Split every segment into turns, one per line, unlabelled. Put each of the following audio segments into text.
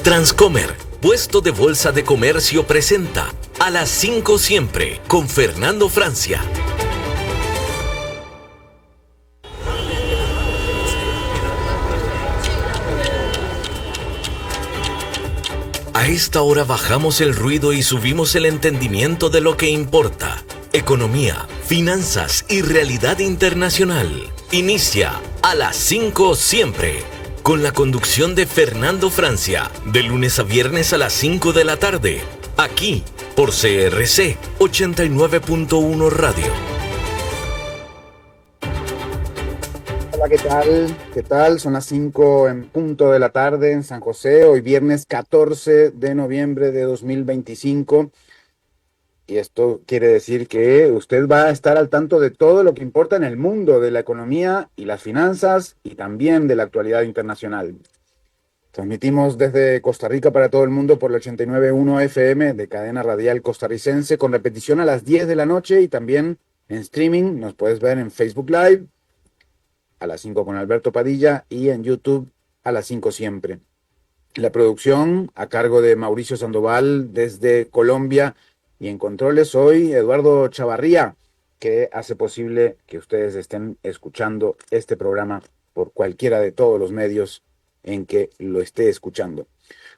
Transcomer, puesto de bolsa de comercio, presenta A las 5 siempre con Fernando Francia. A esta hora bajamos el ruido y subimos el entendimiento de lo que importa. Economía, finanzas y realidad internacional. Inicia A las 5 siempre, con la conducción de Fernando Francia, de lunes a viernes a las 5 de la tarde, aquí por CRC 89.1 Radio.
Hola, ¿qué tal? ¿Qué tal? Son las 5 en punto de la tarde en San José, hoy viernes 14 de noviembre de 2025. Y esto quiere decir que usted va a estar al tanto de todo lo que importa en el mundo de la economía y las finanzas y también de la actualidad internacional. Transmitimos desde Costa Rica para todo el mundo por el 89.1 FM de cadena radial costarricense, con repetición a las 10 de la noche, y también en streaming. Nos puedes ver en Facebook Live a las 5 con Alberto Padilla y en YouTube a las 5 siempre. La producción a cargo de Mauricio Sandoval desde Colombia, y en controles hoy Eduardo Chavarría, que hace posible que ustedes estén escuchando este programa por cualquiera de todos los medios en que lo esté escuchando.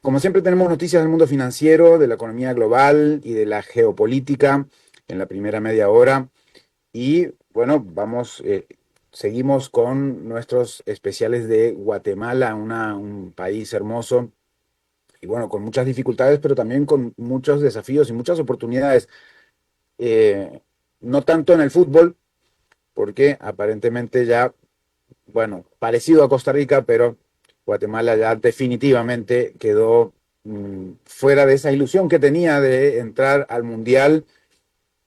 Como siempre, tenemos noticias del mundo financiero, de la economía global y de la geopolítica en la primera media hora. Y bueno, seguimos con nuestros especiales de Guatemala, un país hermoso y bueno, con muchas dificultades, pero también con muchos desafíos y muchas oportunidades. No tanto en el fútbol, porque aparentemente ya, bueno, parecido a Costa Rica, pero Guatemala ya definitivamente quedó fuera de esa ilusión que tenía de entrar al Mundial,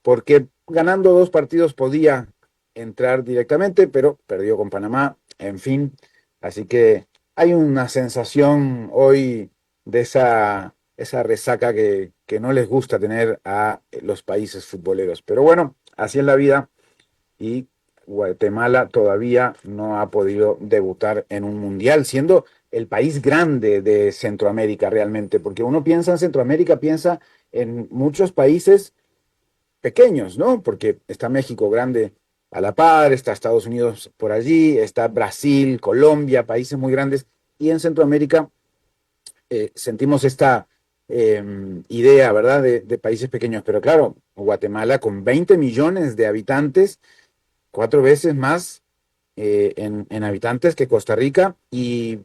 porque ganando 2 partidos podía entrar directamente, pero perdió con Panamá, en fin. Así que hay una sensación hoy de esa resaca que no les gusta tener a los países futboleros. Pero bueno, así es la vida, y Guatemala todavía no ha podido debutar en un mundial, siendo el país grande de Centroamérica realmente, porque uno piensa en Centroamérica, piensa en muchos países pequeños, ¿no? Porque está México grande a la par, está Estados Unidos por allí, está Brasil, Colombia, países muy grandes, y en Centroamérica sentimos esta idea, ¿verdad?, de países pequeños. Pero claro, Guatemala con 20 millones de habitantes, 4 veces más en habitantes que Costa Rica, y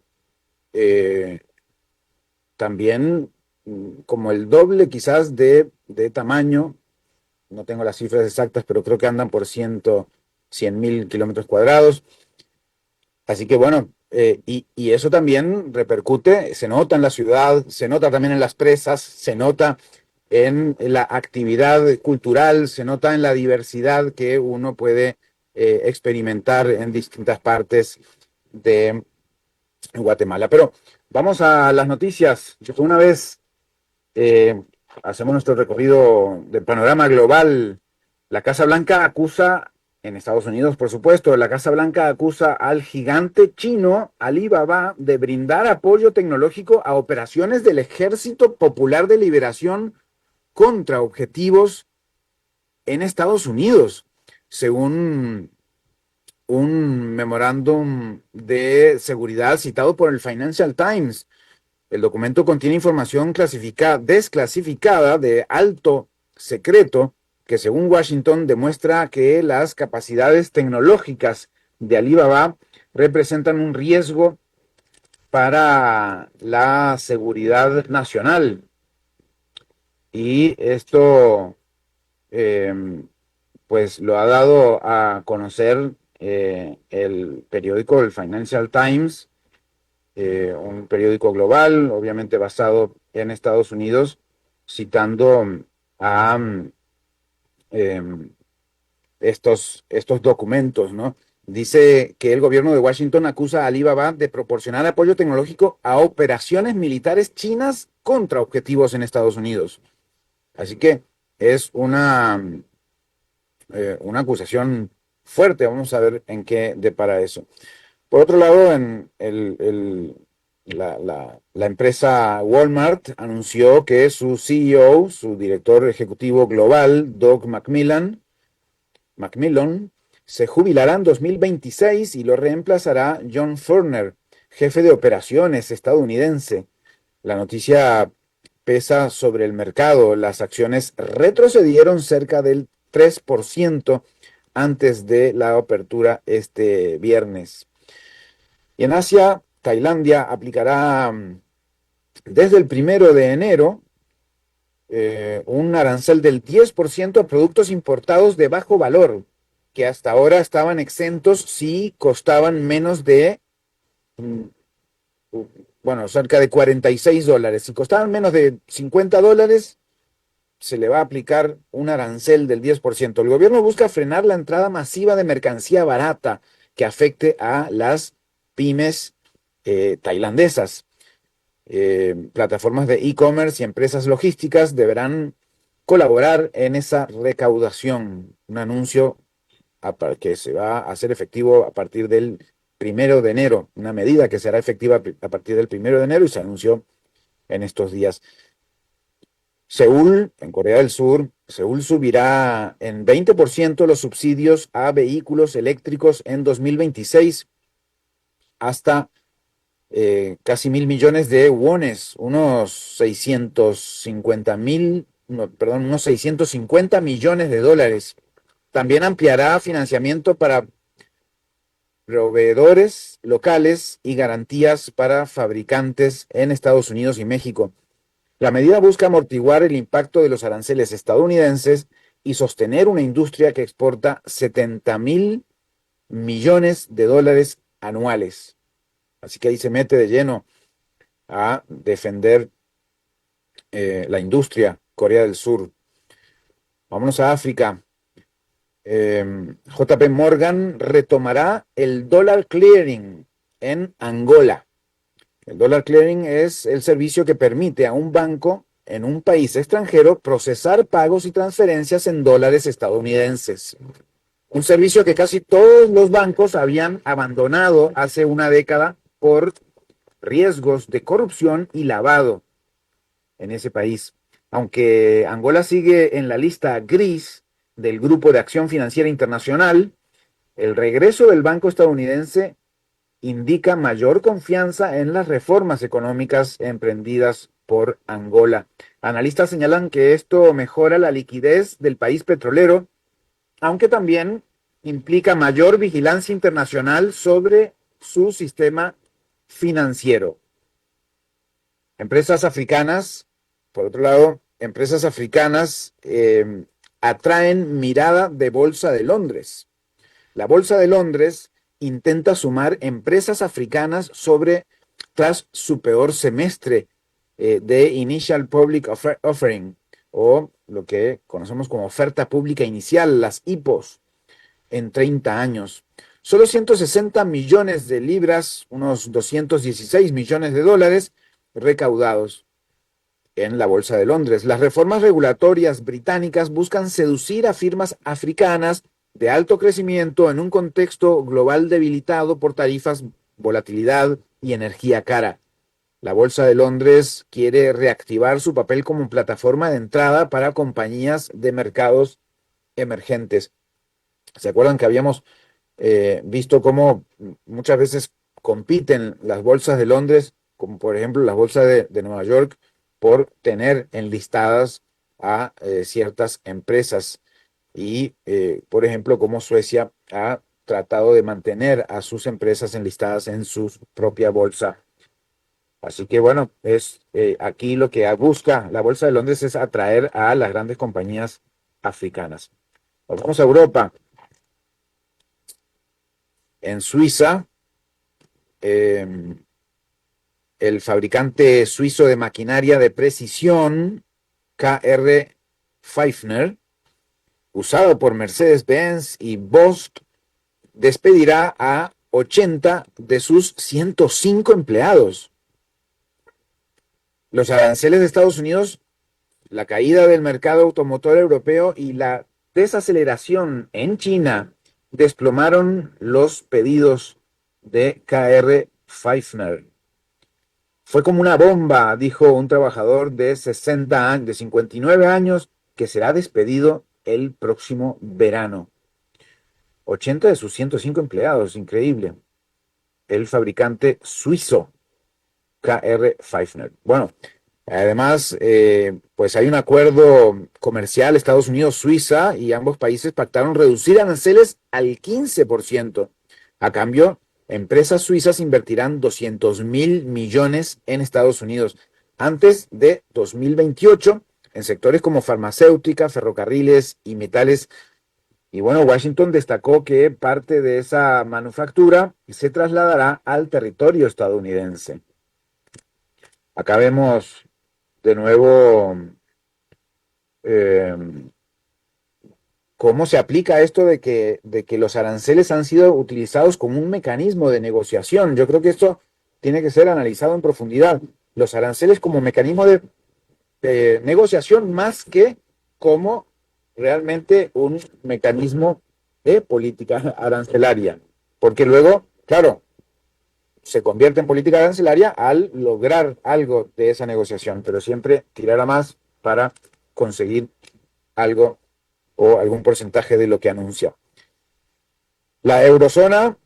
también como el doble quizás de tamaño. No tengo las cifras exactas, pero creo que andan por 100.000 kilómetros cuadrados. Así que bueno, y eso también repercute, se nota en la ciudad, se nota también en las presas, se nota en la actividad cultural, se nota en la diversidad que uno puede experimentar en distintas partes de Guatemala. Pero vamos a las noticias. Una vez hacemos nuestro recorrido del panorama global. La Casa Blanca acusa, en Estados Unidos por supuesto, la Casa Blanca acusa al gigante chino Alibaba de brindar apoyo tecnológico a operaciones del Ejército Popular de Liberación contra objetivos en Estados Unidos, según un memorándum de seguridad citado por el Financial Times. El documento contiene información desclasificada de alto secreto que, según Washington, demuestra que las capacidades tecnológicas de Alibaba representan un riesgo para la seguridad nacional. Y esto, pues, lo ha dado a conocer el periódico, el Financial Times, un periódico global, obviamente basado en Estados Unidos, citando a estos documentos, ¿no? Dice que el gobierno de Washington acusa a Alibaba de proporcionar apoyo tecnológico a operaciones militares chinas contra objetivos en Estados Unidos. Así que es una acusación fuerte. Vamos a ver en qué depara eso. Por otro lado, en la empresa Walmart anunció que su CEO, su director ejecutivo global, Doug McMillon, se jubilará en 2026 y lo reemplazará John Furner, jefe de operaciones estadounidense. La noticia pesa sobre el mercado. Las acciones retrocedieron cerca del 3% antes de la apertura este viernes. Y en Asia, Tailandia aplicará desde el 1 de enero un arancel del 10% a productos importados de bajo valor, que hasta ahora estaban exentos si costaban menos de, mm, bueno, cerca de $46. Si costaban menos de $50, se le va a aplicar un arancel del 10%. El gobierno busca frenar la entrada masiva de mercancía barata que afecte a las pymes tailandesas. Plataformas de e-commerce y empresas logísticas deberán colaborar en esa recaudación. Un anuncio que se va a hacer efectivo a partir del 1 de enero, una medida que será efectiva a partir del 1 de enero y se anunció en estos días. Seúl, en Corea del Sur, Seúl subirá en 20% los subsidios a vehículos eléctricos en 2026 hasta casi 1.000 millones de wones, unos 650 millones de dólares. También ampliará financiamiento para proveedores locales y garantías para fabricantes en Estados Unidos y México. La medida busca amortiguar el impacto de los aranceles estadounidenses y sostener una industria que exporta 70.000 millones de dólares anuales. Así que ahí se mete de lleno a defender la industria Corea del Sur. Vámonos a África. JP Morgan retomará el dollar clearing en Angola. El dollar clearing es el servicio que permite a un banco en un país extranjero procesar pagos y transferencias en dólares estadounidenses. Un servicio que casi todos los bancos habían abandonado hace una década por riesgos de corrupción y lavado en ese país. Aunque Angola sigue en la lista gris del Grupo de Acción Financiera Internacional, el regreso del banco estadounidense indica mayor confianza en las reformas económicas emprendidas por Angola. Analistas señalan que esto mejora la liquidez del país petrolero, aunque también implica mayor vigilancia internacional sobre su sistema financiero. Empresas africanas, por otro lado, empresas africanas atraen mirada de Bolsa de Londres. La Bolsa de Londres intenta sumar empresas africanas tras su peor semestre de Initial Public Offering, o lo que conocemos como oferta pública inicial, las IPOs, en 30 años. Solo 160 millones de libras, unos 216 millones de dólares recaudados en la Bolsa de Londres. Las reformas regulatorias británicas buscan seducir a firmas africanas de alto crecimiento en un contexto global debilitado por tarifas, volatilidad y energía cara. La Bolsa de Londres quiere reactivar su papel como plataforma de entrada para compañías de mercados emergentes. ¿Se acuerdan que habíamos visto cómo muchas veces compiten las bolsas de Londres, como por ejemplo la bolsa de Nueva York, por tener enlistadas a ciertas empresas? Y, por ejemplo, como Suecia ha tratado de mantener a sus empresas enlistadas en su propia bolsa. Así que, bueno, aquí lo que busca la Bolsa de Londres es atraer a las grandes compañías africanas. Vamos a Europa. En Suiza, el fabricante suizo de maquinaria de precisión, KR Pfeiffer, usado por Mercedes-Benz y Bosch, despedirá a 80 de sus 105 empleados. Los aranceles de Estados Unidos, la caída del mercado automotor europeo y la desaceleración en China desplomaron los pedidos de KR Pfeiffer. Fue como una bomba, dijo un trabajador de 60 años, de 59 años, que será despedido el próximo verano. 80 de sus 105 empleados, increíble. El fabricante suizo KR Pfeiffer. Bueno, además, pues hay un acuerdo comercial Estados Unidos-Suiza y ambos países pactaron reducir aranceles al 15%. A cambio, empresas suizas invertirán 200.000 millones en Estados Unidos antes de 2028 en sectores como farmacéutica, ferrocarriles y metales. Y bueno, Washington destacó que parte de esa manufactura se trasladará al territorio estadounidense. Acá vemos de nuevo eh, cómo se aplica esto de que los aranceles han sido utilizados como un mecanismo de negociación. Yo creo que esto tiene que ser analizado en profundidad. Los aranceles como mecanismo de negociación más que como realmente un mecanismo de política arancelaria. Porque luego, claro, se convierte en política arancelaria al lograr algo de esa negociación, pero siempre tirar a más para conseguir algo o algún porcentaje de lo que anuncia. La eurozona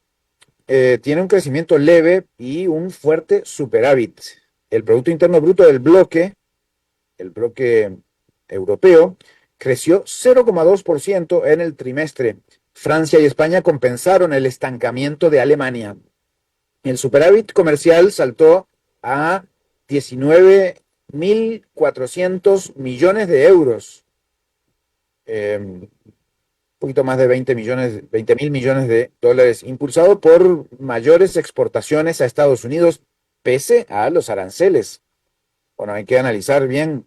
tiene un crecimiento leve y un fuerte superávit. El Producto Interno Bruto del bloque, el bloque europeo, creció 0,2% en el trimestre. Francia y España compensaron el estancamiento de Alemania. El superávit comercial saltó a 19.400 millones de euros. Un poquito más de 20.000 millones de dólares, impulsado por mayores exportaciones a Estados Unidos, pese a los aranceles. Bueno, hay que analizar bien,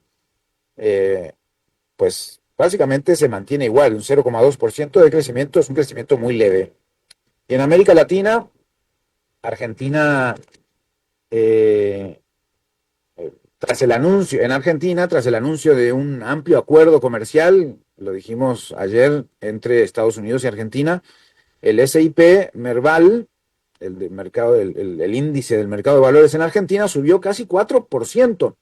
pues básicamente se mantiene igual, un 0,2% de crecimiento, es un crecimiento muy leve. Y en América Latina, Argentina, eh, tras el anuncio de un amplio acuerdo comercial, lo dijimos ayer, entre Estados Unidos y Argentina, el S&P Merval, el índice del mercado de valores en Argentina, subió casi 4%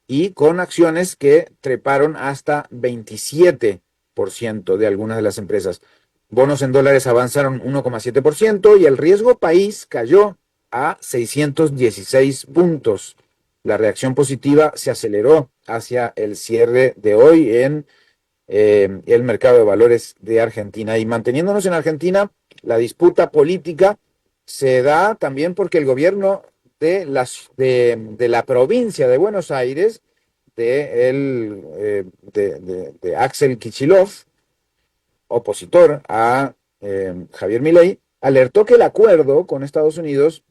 y con acciones que treparon hasta 27% de algunas de las empresas. Bonos en dólares avanzaron 1,7% y el riesgo país cayó a 616 puntos. La reacción positiva se aceleró hacia el cierre de hoy en el mercado de valores de Argentina. Y manteniéndonos en Argentina, la disputa política se da también porque el gobierno de la provincia de Buenos Aires, de Axel Kicillof, opositor a Javier Milei, alertó que el acuerdo con Estados Unidos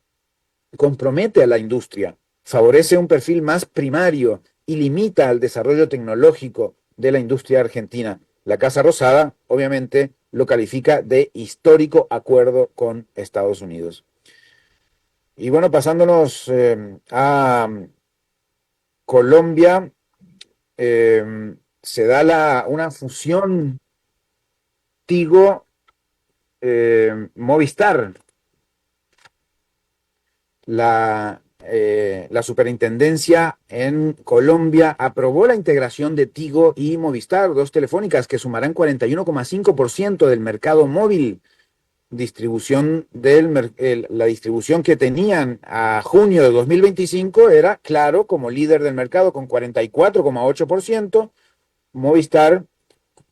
compromete a la industria, favorece un perfil más primario y limita el desarrollo tecnológico de la industria argentina. La Casa Rosada, obviamente, lo califica de histórico acuerdo con Estados Unidos. Y bueno, pasándonos a Colombia, se da una fusión Tigo Movistar. La superintendencia en Colombia aprobó la integración de Tigo y Movistar, dos telefónicas que sumarán 41,5% del mercado móvil. La distribución que tenían a junio de 2025 era Claro como líder del mercado con 44,8%, Movistar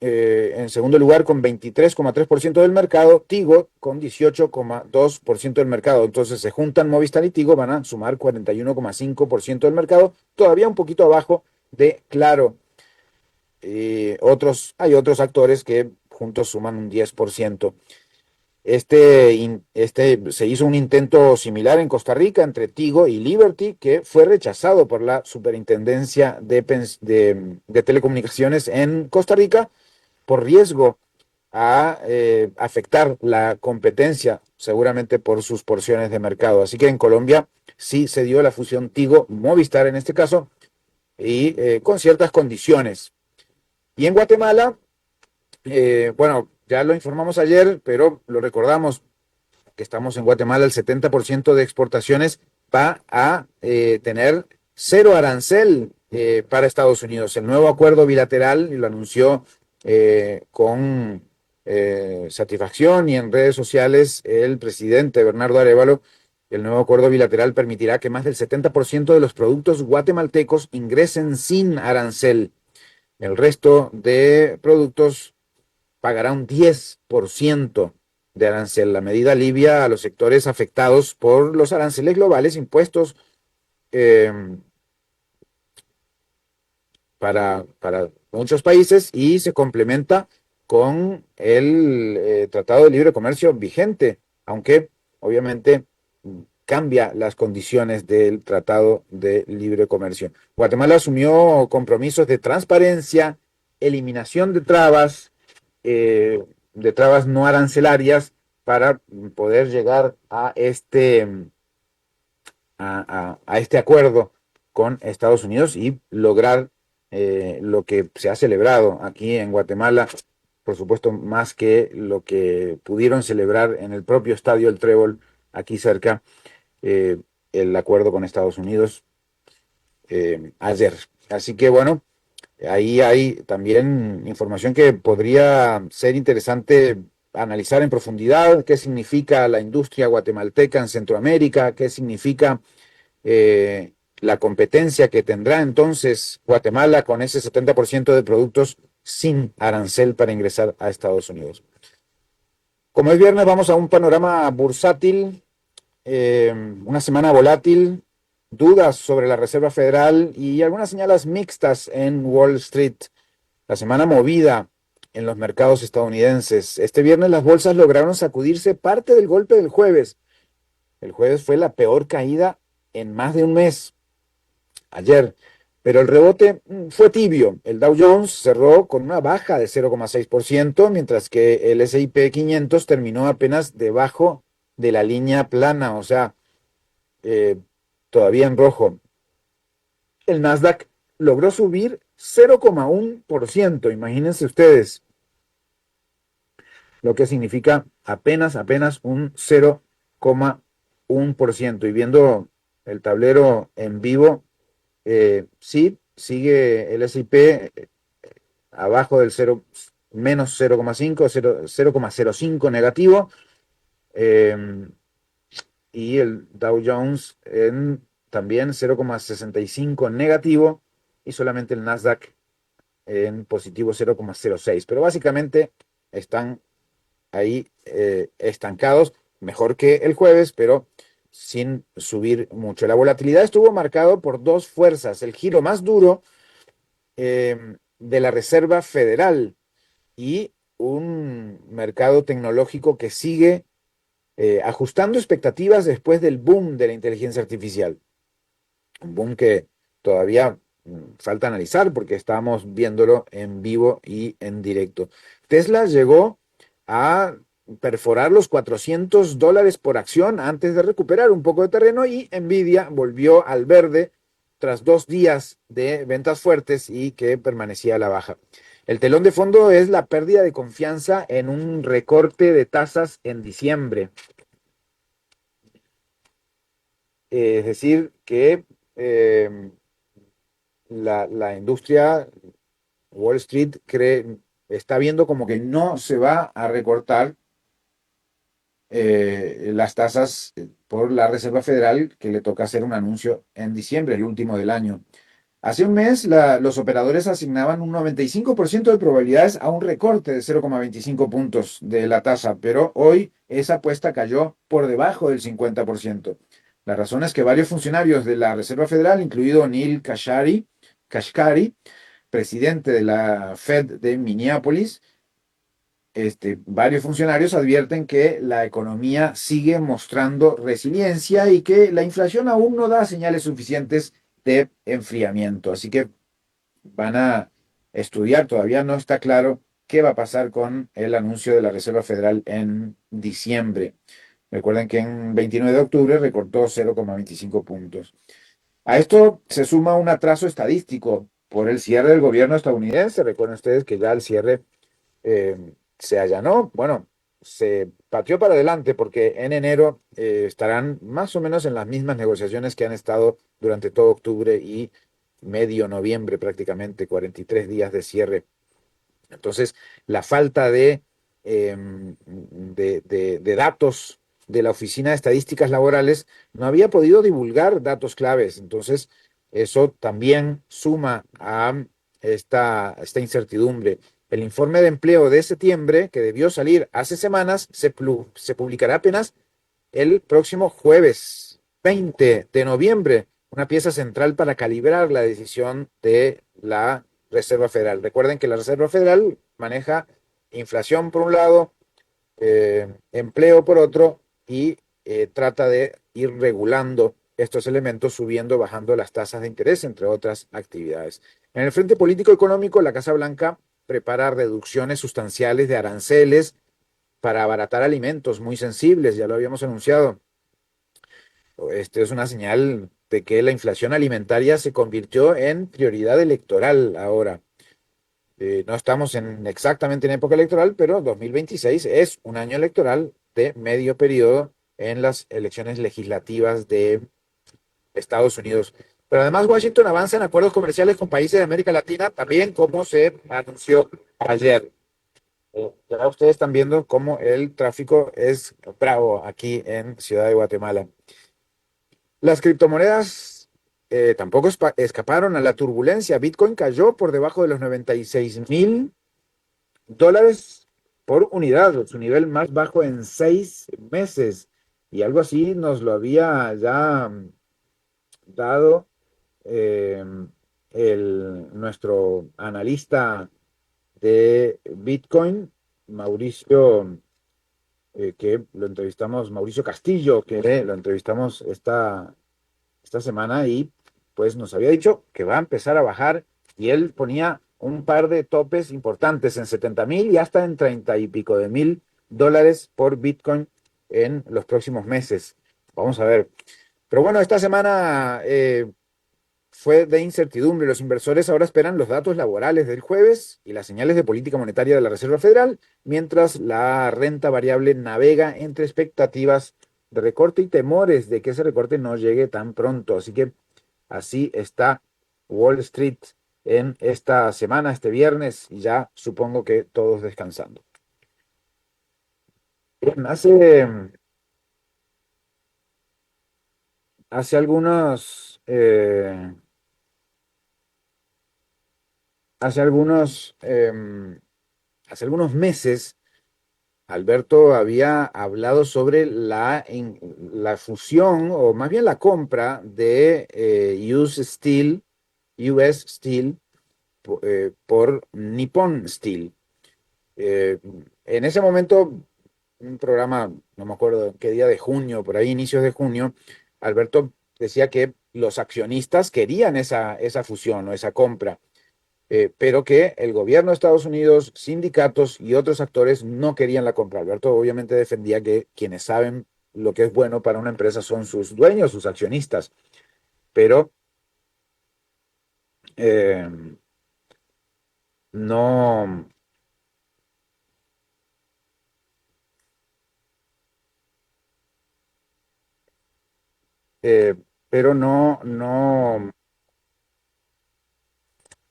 en segundo lugar con 23,3% del mercado, Tigo con 18,2% del mercado. Entonces se juntan Movistar y Tigo, van a sumar 41,5% del mercado, todavía un poquito abajo de Claro. Hay otros actores que juntos suman un 10%. Se hizo un intento similar en Costa Rica entre Tigo y Liberty, que fue rechazado por la Superintendencia de Telecomunicaciones en Costa Rica por riesgo a afectar la competencia, seguramente por sus porciones de mercado. Así que en Colombia sí se dio la fusión Tigo-Movistar en este caso, y con ciertas condiciones. Y en Guatemala, bueno, ya lo informamos ayer, pero lo recordamos que estamos en Guatemala, el 70% de exportaciones va a tener cero arancel para Estados Unidos. El nuevo acuerdo bilateral, y lo anunció con satisfacción y en redes sociales el presidente Bernardo Arévalo. El nuevo acuerdo bilateral permitirá que más del 70% de los productos guatemaltecos ingresen sin arancel. El resto de productos pagará un 10% de arancel. La medida alivia a los sectores afectados por los aranceles globales impuestos eh, para muchos países y se complementa con el Tratado de Libre Comercio vigente, aunque obviamente cambia las condiciones del Tratado de Libre Comercio. Guatemala asumió compromisos de transparencia, eliminación de trabas no arancelarias para poder llegar a este acuerdo con Estados Unidos y lograr lo que se ha celebrado aquí en Guatemala, por supuesto, más que lo que pudieron celebrar en el propio Estadio El Trébol, aquí cerca, eh, el acuerdo con Estados Unidos ayer. Así que bueno, ahí hay también información que podría ser interesante analizar en profundidad: qué significa la industria guatemalteca en Centroamérica, qué significa la competencia que tendrá entonces Guatemala con ese 70% de productos sin arancel para ingresar a Estados Unidos. Como es viernes, vamos a un panorama bursátil, una semana volátil, dudas sobre la Reserva Federal y algunas señales mixtas en Wall Street. La semana movida en los mercados estadounidenses. Este viernes las bolsas lograron sacudirse parte del golpe del jueves. El jueves fue la peor caída en más de un mes, ayer, pero el rebote fue tibio. El Dow Jones cerró con una baja de 0,6%, mientras que el S&P 500 terminó apenas debajo de la línea plana, o sea, todavía en rojo. El Nasdaq logró subir 0,1%, imagínense ustedes, lo que significa apenas un 0,1%. Y viendo el tablero en vivo, sí, sigue el S&P abajo del 0, menos 0,5, 0,05 negativo, y el Dow Jones también 0,65 negativo, y solamente el Nasdaq en positivo 0,06. Pero básicamente están ahí estancados, mejor que el jueves, pero sin subir mucho. La volatilidad estuvo marcado por dos fuerzas: el giro más duro de la Reserva Federal y un mercado tecnológico que sigue ajustando expectativas después del boom de la inteligencia artificial. Un boom que todavía falta analizar porque estamos viéndolo en vivo y en directo. Tesla llegó a perforar los $400 por acción antes de recuperar un poco de terreno, y Nvidia volvió al verde tras 2 días de ventas fuertes y que permanecía a la baja. El telón de fondo es la pérdida de confianza en un recorte de tasas en diciembre. Es decir, que la industria, Wall Street, está viendo como que no se va a recortar las tasas por la Reserva Federal, que le toca hacer un anuncio en diciembre, el último del año. Hace un mes los operadores asignaban un 95% de probabilidades a un recorte de 0,25 puntos de la tasa, pero hoy esa apuesta cayó por debajo del 50%. La razón es que varios funcionarios de la Reserva Federal, incluido Neil Kashkari, presidente de la Fed de Minneapolis, varios funcionarios advierten que la economía sigue mostrando resiliencia y que la inflación aún no da señales suficientes de enfriamiento. Así que van a estudiar, todavía no está claro qué va a pasar con el anuncio de la Reserva Federal en diciembre. Recuerden que en 29 de octubre recortó 0,25 puntos. A esto se suma un atraso estadístico por el cierre del gobierno estadounidense. Recuerden ustedes que ya el cierre se allanó. Bueno, se pateó para adelante porque en enero estarán más o menos en las mismas negociaciones que han estado durante todo octubre y medio noviembre, prácticamente 43 días de cierre. Entonces, la falta de datos de la Oficina de Estadísticas Laborales no había podido divulgar datos claves. Entonces, eso también suma a esta incertidumbre. El informe de empleo de septiembre, que debió salir hace semanas, se publicará apenas el próximo jueves 20 de noviembre, una pieza central para calibrar la decisión de la Reserva Federal. Recuerden que la Reserva Federal maneja inflación por un lado, empleo por otro, y trata de ir regulando estos elementos, subiendo, bajando las tasas de interés, entre otras actividades. En el frente político-económico, la Casa Blanca prepara reducciones sustanciales de aranceles para abaratar alimentos muy sensibles, ya lo habíamos anunciado. Esto es una señal de que la inflación alimentaria se convirtió en prioridad electoral ahora. No estamos exactamente en época electoral, pero 2026 es un año electoral de medio periodo en las elecciones legislativas de Estados Unidos. Pero además Washington avanza en acuerdos comerciales con países de América Latina, también como se anunció ayer. Ya ustedes están viendo cómo el tráfico es bravo aquí en Ciudad de Guatemala. Las criptomonedas tampoco escaparon a la turbulencia. Bitcoin cayó por debajo de los $96,000 por unidad, su nivel más bajo en 6 meses. Y algo así nos lo había ya dado eh, nuestro analista de Bitcoin, Mauricio, que lo entrevistamos, Mauricio Castillo, que lo entrevistamos esta semana, y pues nos había dicho que va a empezar a bajar, y él ponía un par de topes importantes en 70,000 y hasta en 30 y pico de mil dólares por Bitcoin en los próximos meses. Vamos a ver. Pero bueno, esta semana fue de incertidumbre. Los inversores ahora esperan los datos laborales del jueves y las señales de política monetaria de la Reserva Federal, mientras la renta variable navega entre expectativas de recorte y temores de que ese recorte no llegue tan pronto. Así que así está Wall Street en esta semana, este viernes, y ya supongo que todos descansando. Bien, hace algunos... hace algunos, hace algunos meses, Alberto había hablado sobre la fusión, o más bien la compra de US Steel por Nippon Steel. En ese momento, un programa, no me acuerdo en qué día de junio, por ahí inicios de junio, Alberto decía que los accionistas querían esa fusión o esa compra, pero que el gobierno de Estados Unidos, sindicatos y otros actores no querían la compra. Alberto obviamente defendía que quienes saben lo que es bueno para una empresa son sus dueños, sus accionistas, pero eh, no, eh, pero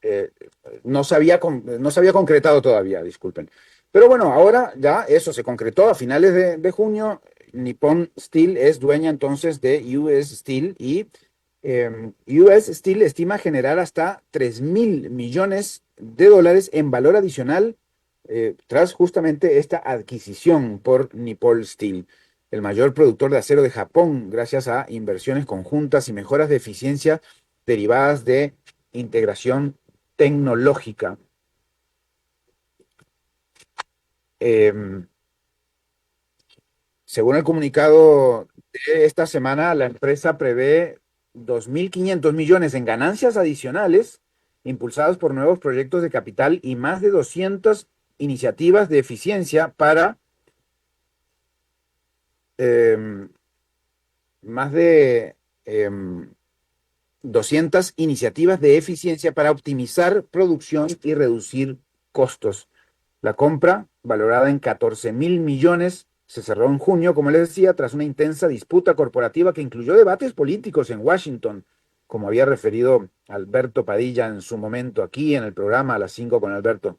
eh, no se había concretado todavía, disculpen. Pero bueno, ahora ya eso se concretó a finales de junio. Nippon Steel es dueña entonces de US Steel, y US Steel estima generar hasta 3,000 millones de dólares en valor adicional tras justamente esta adquisición por Nippon Steel, el mayor productor de acero de Japón, gracias a inversiones conjuntas y mejoras de eficiencia derivadas de integración tecnológica. Eh, Según el comunicado de esta semana, la empresa prevé 2.500 millones en ganancias adicionales impulsados por nuevos proyectos de capital y más de 200 iniciativas de eficiencia eh, más de 200 iniciativas de eficiencia para optimizar producción y reducir costos. La compra valorada en 14.000 millones, se cerró en junio, como les decía, tras una intensa disputa corporativa que incluyó debates políticos en Washington, como había referido Alberto Padilla en su momento aquí en el programa a las 5 con Alberto.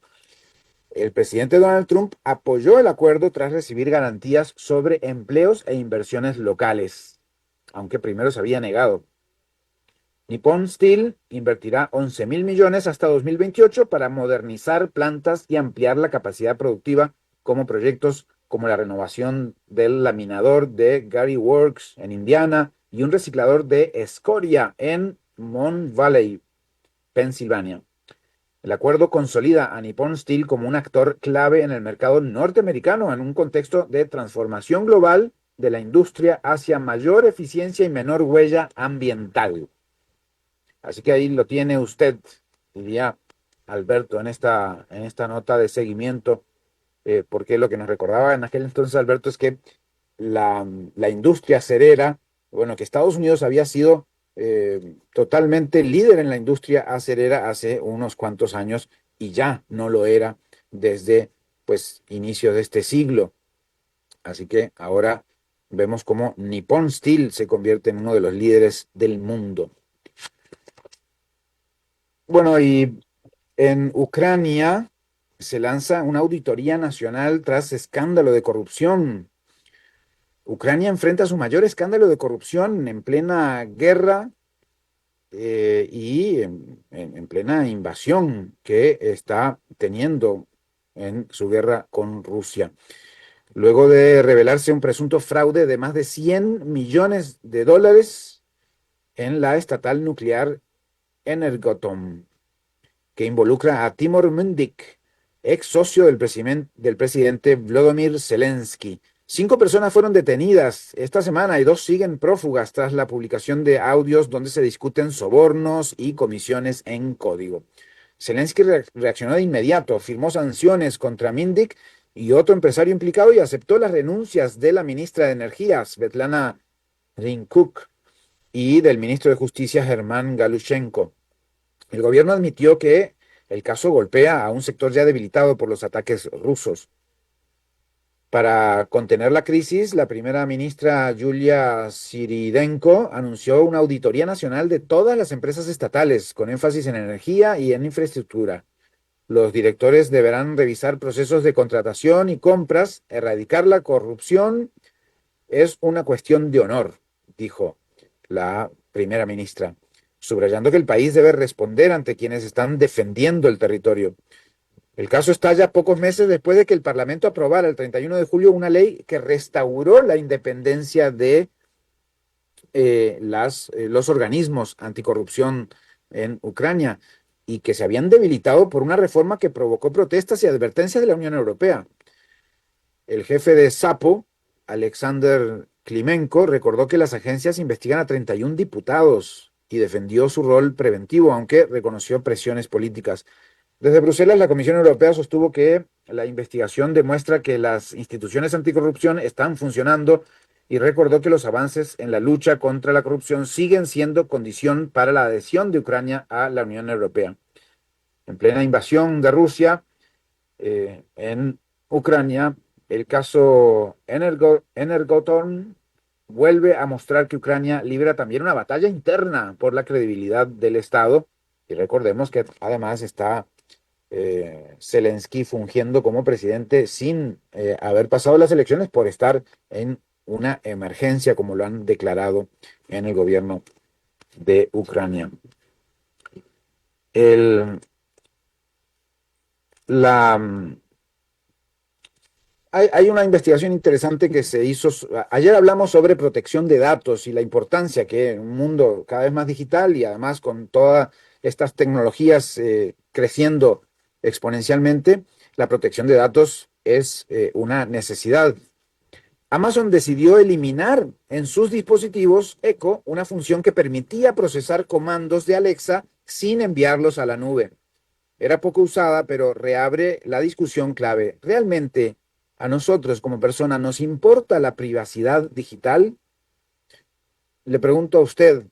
El presidente Donald Trump apoyó el acuerdo tras recibir garantías sobre empleos e inversiones locales, aunque primero se había negado. Nippon Steel invertirá 11.000 millones hasta 2028 para modernizar plantas y ampliar la capacidad productiva, como proyectos como la renovación del laminador de Gary Works en Indiana y un reciclador de escoria en Mon Valley, Pensilvania. El acuerdo consolida a Nippon Steel como un actor clave en el mercado norteamericano en un contexto de transformación global de la industria hacia mayor eficiencia y menor huella ambiental. Así que ahí lo tiene usted, diría Alberto, en esta nota de seguimiento, porque lo que nos recordaba en aquel entonces, Alberto, es que la industria acerera, bueno, que Estados Unidos había sido totalmente líder en la industria acerera hace unos cuantos años y ya no lo era desde, pues, inicios de este siglo. Así que ahora vemos cómo Nippon Steel se convierte en uno de los líderes del mundo. Bueno, y en Ucrania se lanza una auditoría nacional tras escándalo de corrupción. Ucrania enfrenta su mayor escándalo de corrupción en plena guerra y en plena invasión que está teniendo en su guerra con Rusia. Luego de revelarse un presunto fraude de más de 100 millones de dólares en la estatal nuclear Energoatom, que involucra a Timur Mündik, ex socio del presidente Volodymyr Zelensky. 5 personas fueron detenidas esta semana y 2 siguen prófugas tras la publicación de audios donde se discuten sobornos y comisiones en código. Zelensky reaccionó de inmediato, firmó sanciones contra Mündik y otro empresario implicado y aceptó las renuncias de la ministra de Energía, Svetlana Rinkuk, y del ministro de Justicia, Germán Galushenko. El gobierno admitió que el caso golpea a un sector ya debilitado por los ataques rusos. Para contener la crisis, la primera ministra Yulia Siridenko anunció una auditoría nacional de todas las empresas estatales, con énfasis en energía y en infraestructura. Los directores deberán revisar procesos de contratación y compras. Erradicar la corrupción es una cuestión de honor, dijo la primera ministra, subrayando que el país debe responder ante quienes están defendiendo el territorio. El caso estalla pocos meses después de que el Parlamento aprobara el 31 de julio una ley que restauró la independencia de los organismos anticorrupción en Ucrania y que se habían debilitado por una reforma que provocó protestas y advertencias de la Unión Europea. El jefe de SAPO, Alexander Klimenko, recordó que las agencias investigan a 31 diputados y defendió su rol preventivo, aunque reconoció presiones políticas. Desde Bruselas, la Comisión Europea sostuvo que la investigación demuestra que las instituciones anticorrupción están funcionando y recordó que los avances en la lucha contra la corrupción siguen siendo condición para la adhesión de Ucrania a la Unión Europea. En plena invasión de Rusia en Ucrania, el caso Energoatom vuelve a mostrar que Ucrania libra también una batalla interna por la credibilidad del Estado. Y recordemos que además está Zelensky fungiendo como presidente sin haber pasado las elecciones por estar en una emergencia, como lo han declarado en el gobierno de Ucrania. Hay una investigación interesante que se hizo. Ayer hablamos sobre protección de datos y la importancia que en un mundo cada vez más digital y además con todas estas tecnologías creciendo exponencialmente, la protección de datos es una necesidad. Amazon decidió eliminar en sus dispositivos Echo una función que permitía procesar comandos de Alexa sin enviarlos a la nube. Era poco usada, pero reabre la discusión clave. ¿Realmente a nosotros como personas nos importa la privacidad digital? Le pregunto a usted,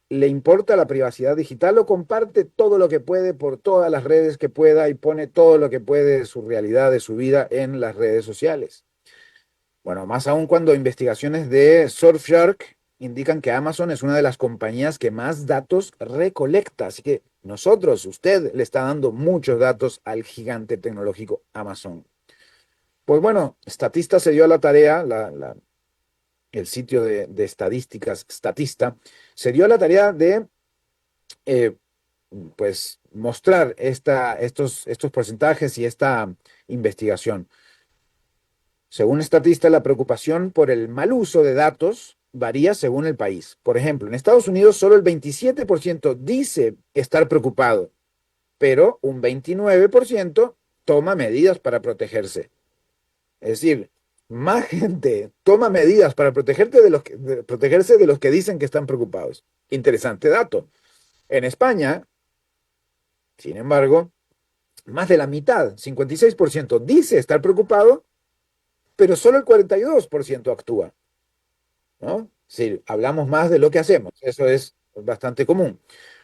le importa la privacidad digital o comparte todo lo que puede por todas las redes que pueda y pone todo lo que puede de su realidad, de su vida en las redes sociales. Bueno, más aún cuando investigaciones de Surfshark indican que Amazon es una de las compañías que más datos recolecta. Así que usted le está dando muchos datos al gigante tecnológico Amazon. Pues bueno, Statista se dio a la tarea, el sitio de estadísticas Statista, se dio a la tarea de eh, pues mostrar estos porcentajes y esta investigación. Según Statista, la preocupación por el mal uso de datos varía según el país. Por ejemplo, en Estados Unidos solo el 27% dice estar preocupado, pero un 29% toma medidas para protegerse. Es decir, más gente toma medidas para protegerse de los que dicen que están preocupados. Interesante dato. En España, sin embargo, más de la mitad, 56%, dice estar preocupado, pero solo el 42% actúa, ¿no? Sí, hablamos más de lo que hacemos, eso es bastante común.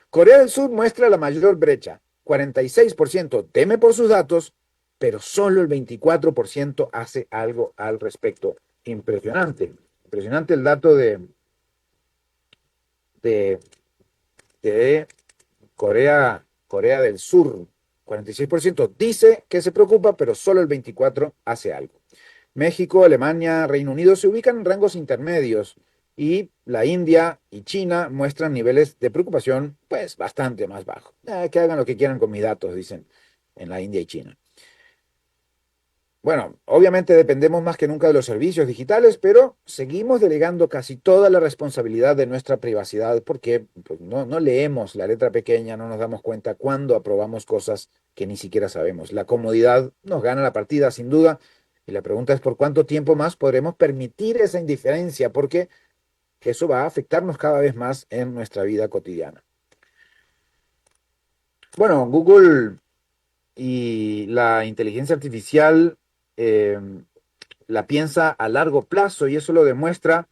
Corea del Sur muestra la mayor brecha, 46% teme por sus datos, pero solo el 24% hace algo al respecto. Impresionante, impresionante el dato de, de Corea del Sur. 46% dice que se preocupa, pero solo el 24% hace algo. México, Alemania, Reino Unido se ubican en rangos intermedios y la India y China muestran niveles de preocupación pues bastante más bajos. Que hagan lo que quieran con mis datos, dicen en la India y China. Bueno, obviamente dependemos más que nunca de los servicios digitales, pero seguimos delegando casi toda la responsabilidad de nuestra privacidad porque pues, no leemos la letra pequeña, no nos damos cuenta cuando aprobamos cosas que ni siquiera sabemos. La comodidad nos gana la partida, sin duda, y la pregunta es por cuánto tiempo más podremos permitir esa indiferencia, porque eso va a afectarnos cada vez más en nuestra vida cotidiana. Bueno, Google y la inteligencia artificial eh, la piensa a largo plazo y eso lo demuestra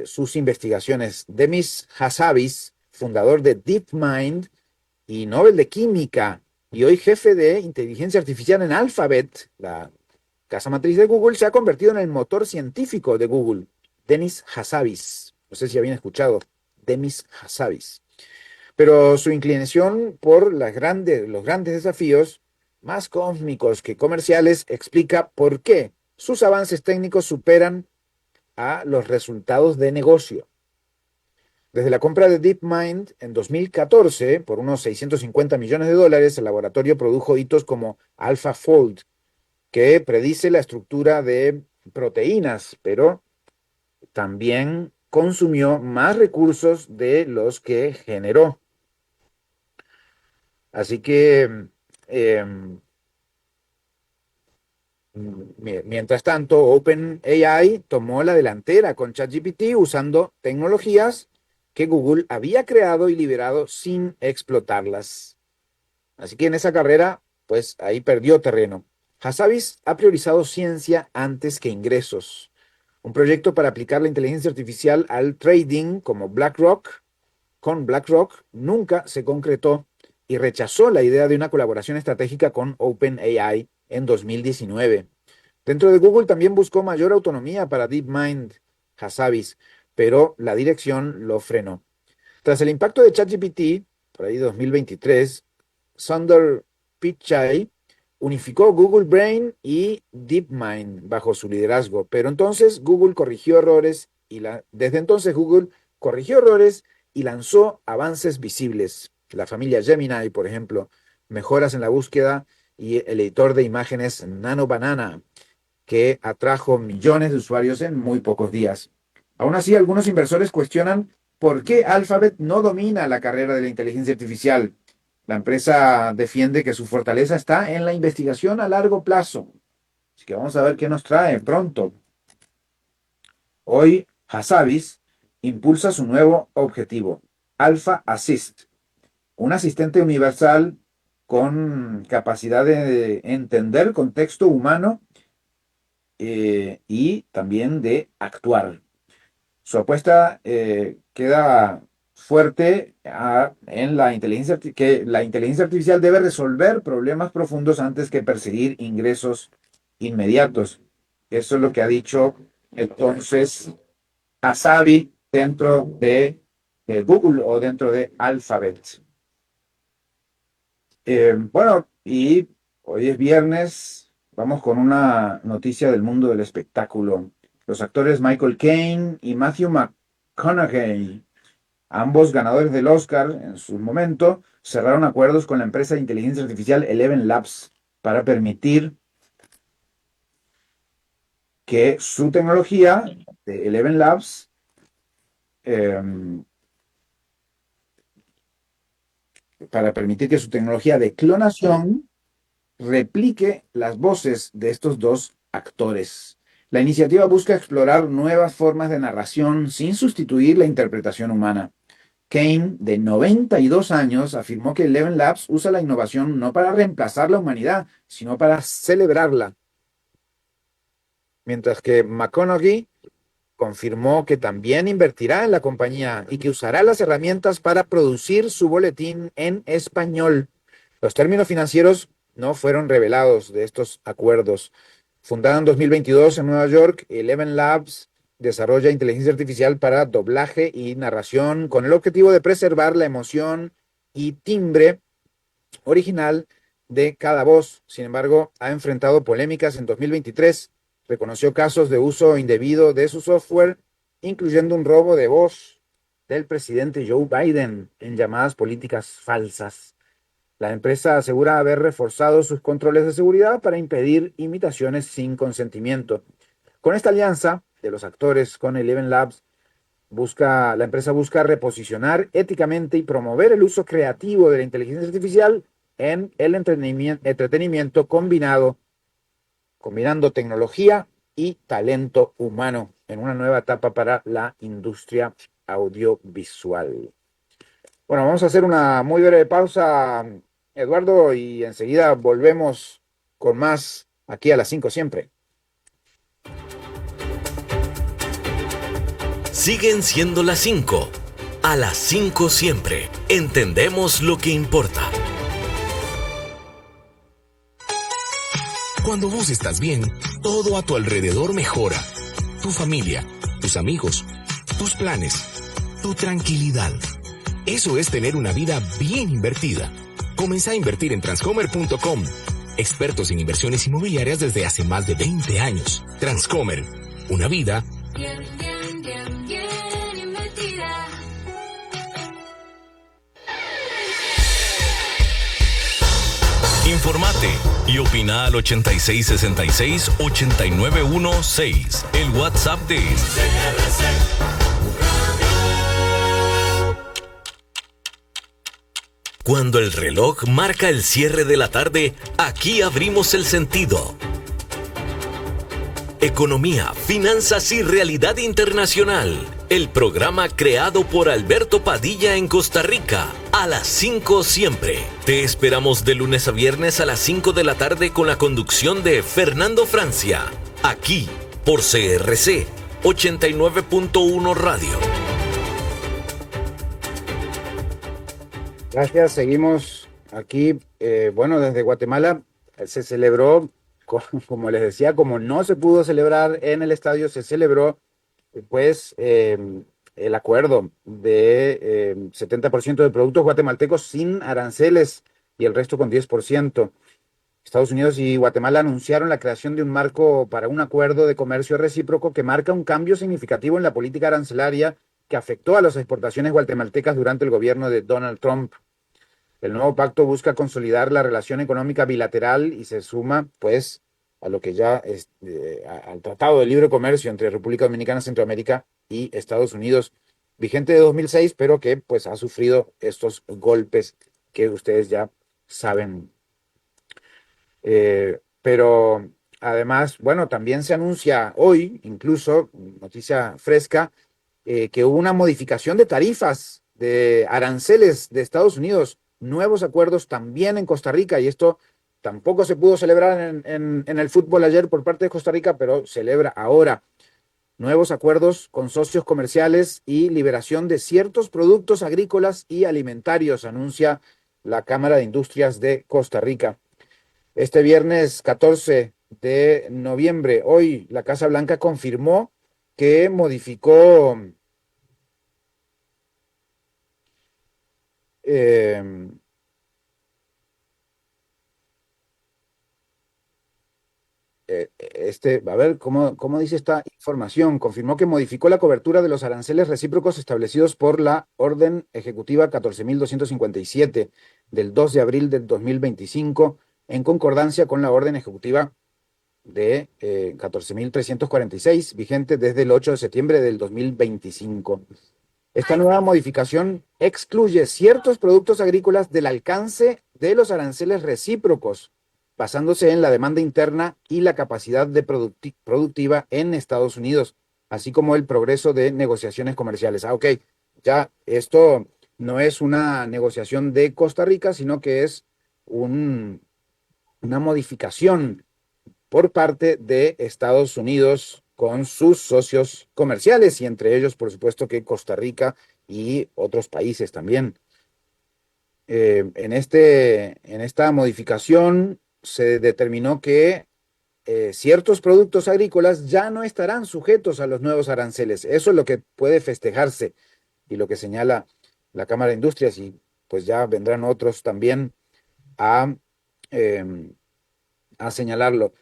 sus investigaciones. Demis Hassabis, fundador de DeepMind y Nobel de Química y hoy jefe de inteligencia artificial en Alphabet, la casa matriz de Google, se ha convertido en el motor científico de Google. Demis Hassabis, no sé si habían escuchado, Demis Hassabis. Pero su inclinación por los grandes desafíos, más cósmicos que comerciales, explica por qué sus avances técnicos superan a los resultados de negocio. Desde la compra de DeepMind en 2014 por unos 650 millones de dólares, el laboratorio produjo hitos como AlphaFold, que predice la estructura de proteínas, pero también consumió más recursos de los que generó. Así que, eh, mientras tanto, OpenAI tomó la delantera con ChatGPT usando tecnologías que Google había creado y liberado sin explotarlas. Así que en esa carrera, pues ahí perdió terreno. Hassabis ha priorizado ciencia antes que ingresos. Un proyecto para aplicar la inteligencia artificial al trading con BlackRock nunca se concretó y rechazó la idea de una colaboración estratégica con OpenAI en 2019. Dentro de Google también buscó mayor autonomía para DeepMind, Hassabis, pero la dirección lo frenó. Tras el impacto de ChatGPT, por ahí 2023, Sundar Pichai unificó Google Brain y DeepMind bajo su liderazgo, pero entonces Google corrigió errores desde entonces Google corrigió errores y lanzó avances visibles. La familia Gemini, por ejemplo, mejoras en la búsqueda y el editor de imágenes Nano Banana, que atrajo millones de usuarios en muy pocos días. Aún así, algunos inversores cuestionan por qué Alphabet no domina la carrera de la inteligencia artificial. La empresa defiende que su fortaleza está en la investigación a largo plazo. Así que vamos a ver qué nos trae pronto. Hoy, Hassabis impulsa su nuevo objetivo, Alpha Assist, un asistente universal con capacidad de entender contexto humano y también de actuar. Su apuesta queda fuerte en que la inteligencia artificial debe resolver problemas profundos antes que perseguir ingresos inmediatos. Eso es lo que ha dicho entonces Asabi dentro de Google o dentro de Alphabet. Bueno, y hoy es viernes, vamos con una noticia del mundo del espectáculo. Los actores Michael Caine y Matthew McConaughey, ambos ganadores del Oscar en su momento, cerraron acuerdos con la empresa de inteligencia artificial Eleven Labs para permitir que su tecnología de Eleven Labs para permitir que su tecnología de clonación replique las voces de estos dos actores. La iniciativa busca explorar nuevas formas de narración sin sustituir la interpretación humana. Kane, de 92 años, afirmó que Eleven Labs usa la innovación no para reemplazar la humanidad, sino para celebrarla. Mientras que McConaughey confirmó que también invertirá en la compañía y que usará las herramientas para producir su boletín en español. Los términos financieros no fueron revelados de estos acuerdos. Fundada en 2022 en Nueva York, Eleven Labs desarrolla inteligencia artificial para doblaje y narración con el objetivo de preservar la emoción y timbre original de cada voz. Sin embargo, ha enfrentado polémicas en 2023. Reconoció casos de uso indebido de su software, incluyendo un robo de voz del presidente Joe Biden en llamadas políticas falsas. La empresa asegura haber reforzado sus controles de seguridad para impedir imitaciones sin consentimiento. Con esta alianza de los actores con Eleven Labs, la empresa busca reposicionar éticamente y promover el uso creativo de la inteligencia artificial en el entretenimiento combinando tecnología y talento humano en una nueva etapa para la industria audiovisual. Bueno, vamos a hacer una muy breve pausa, Eduardo, y enseguida volvemos con más aquí a las 5 siempre.
Siguen siendo las 5. A las 5 siempre. Entendemos lo que importa.
Cuando vos estás bien, todo a tu alrededor mejora. Tu familia, tus amigos, tus planes, tu tranquilidad. Eso es tener una vida bien invertida. Comenzá a invertir en Transcomer.com. Expertos en inversiones inmobiliarias desde hace más de 20 años. Transcomer, una vida
bien invertida.
Informate y opina al 8666-89116. El WhatsApp de CRC. Cuando el reloj marca el cierre de la tarde, aquí abrimos el sentido. Economía, finanzas y realidad internacional. El programa creado por Alberto Padilla en Costa Rica. A las 5 siempre. Te esperamos de lunes a viernes a las 5 de la tarde con la conducción de Fernando Francia. Aquí, por CRC 89.1 Radio.
Gracias, seguimos aquí. Bueno, desde Guatemala se celebró, como les decía, como no se pudo celebrar en el estadio, se celebró pues el acuerdo de 70% de productos guatemaltecos sin aranceles y el resto con 10%. Estados Unidos y Guatemala anunciaron la creación de un marco para un acuerdo de comercio recíproco que marca un cambio significativo en la política arancelaria que afectó a las exportaciones guatemaltecas durante el gobierno de Donald Trump. El nuevo pacto busca consolidar la relación económica bilateral y se suma, pues, a lo que ya es al Tratado de Libre Comercio entre República Dominicana, Centroamérica y Estados Unidos, vigente de 2006, pero que pues ha sufrido estos golpes que ustedes ya saben. Pero además, bueno, también se anuncia hoy, incluso, noticia fresca, que hubo una modificación de tarifas de aranceles de Estados Unidos, nuevos acuerdos también en Costa Rica, y esto tampoco se pudo celebrar en el fútbol ayer por parte de Costa Rica, pero celebra ahora. nuevos acuerdos con socios comerciales y liberación de ciertos productos agrícolas y alimentarios, anuncia la Cámara de Industrias de Costa Rica. Este viernes 14 de noviembre, hoy la Casa Blanca confirmó que modificó eh, a ver, ¿cómo dice esta información? Confirmó que modificó la cobertura de los aranceles recíprocos establecidos por la Orden Ejecutiva 14.257 del 2 de abril del 2025, en concordancia con la Orden Ejecutiva de 14.346, vigente desde el 8 de septiembre del 2025. Esta nueva modificación excluye ciertos productos agrícolas del alcance de los aranceles recíprocos, basándose en la demanda interna y la capacidad productiva en Estados Unidos, así como el progreso de negociaciones comerciales. Ok, ya esto no es una negociación de Costa Rica, sino que es una modificación por parte de Estados Unidos con sus socios comerciales y entre ellos, por supuesto, que Costa Rica y otros países también. En esta modificación se determinó que ciertos productos agrícolas ya no estarán sujetos a los nuevos aranceles. Eso es lo que puede festejarse y lo que señala la Cámara de Industrias, y pues ya vendrán otros también a, eh, a señalarlo.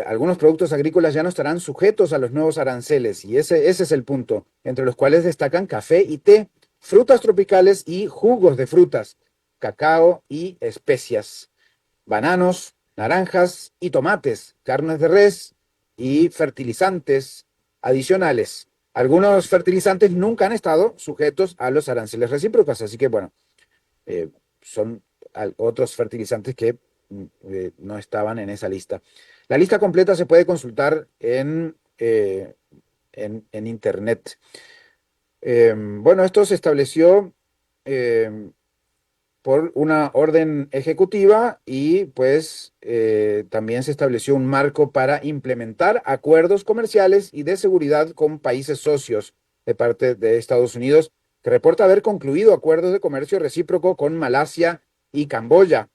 Algunos productos agrícolas ya no estarán sujetos a los nuevos aranceles, y ese es el punto, entre los cuales destacan café y té, frutas tropicales y jugos de frutas, cacao y especias, bananos, naranjas y tomates, carnes de res y fertilizantes adicionales. Algunos fertilizantes nunca han estado sujetos a los aranceles recíprocos, así que bueno, son otros fertilizantes que no estaban en esa lista. La lista completa se puede consultar en internet. Bueno, esto se estableció por una orden ejecutiva, y pues también se estableció un marco para implementar acuerdos comerciales y de seguridad con países socios de parte de Estados Unidos, que reporta haber concluido acuerdos de comercio recíproco con Malasia y Camboya.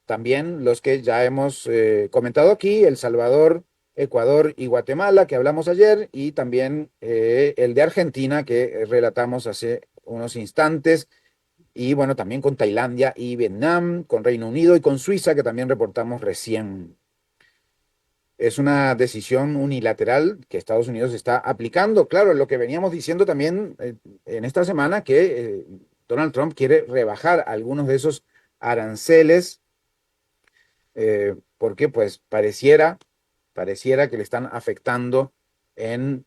También los que ya hemos comentado aquí: El Salvador, Ecuador y Guatemala, que hablamos ayer, y también el de Argentina, que relatamos hace unos instantes, y bueno, también con Tailandia y Vietnam, con Reino Unido y con Suiza, que también reportamos recién. Es una decisión unilateral que Estados Unidos está aplicando. Claro, lo que veníamos diciendo también en esta semana, que Donald Trump quiere rebajar algunos de esos aranceles, porque pues pareciera que le están afectando en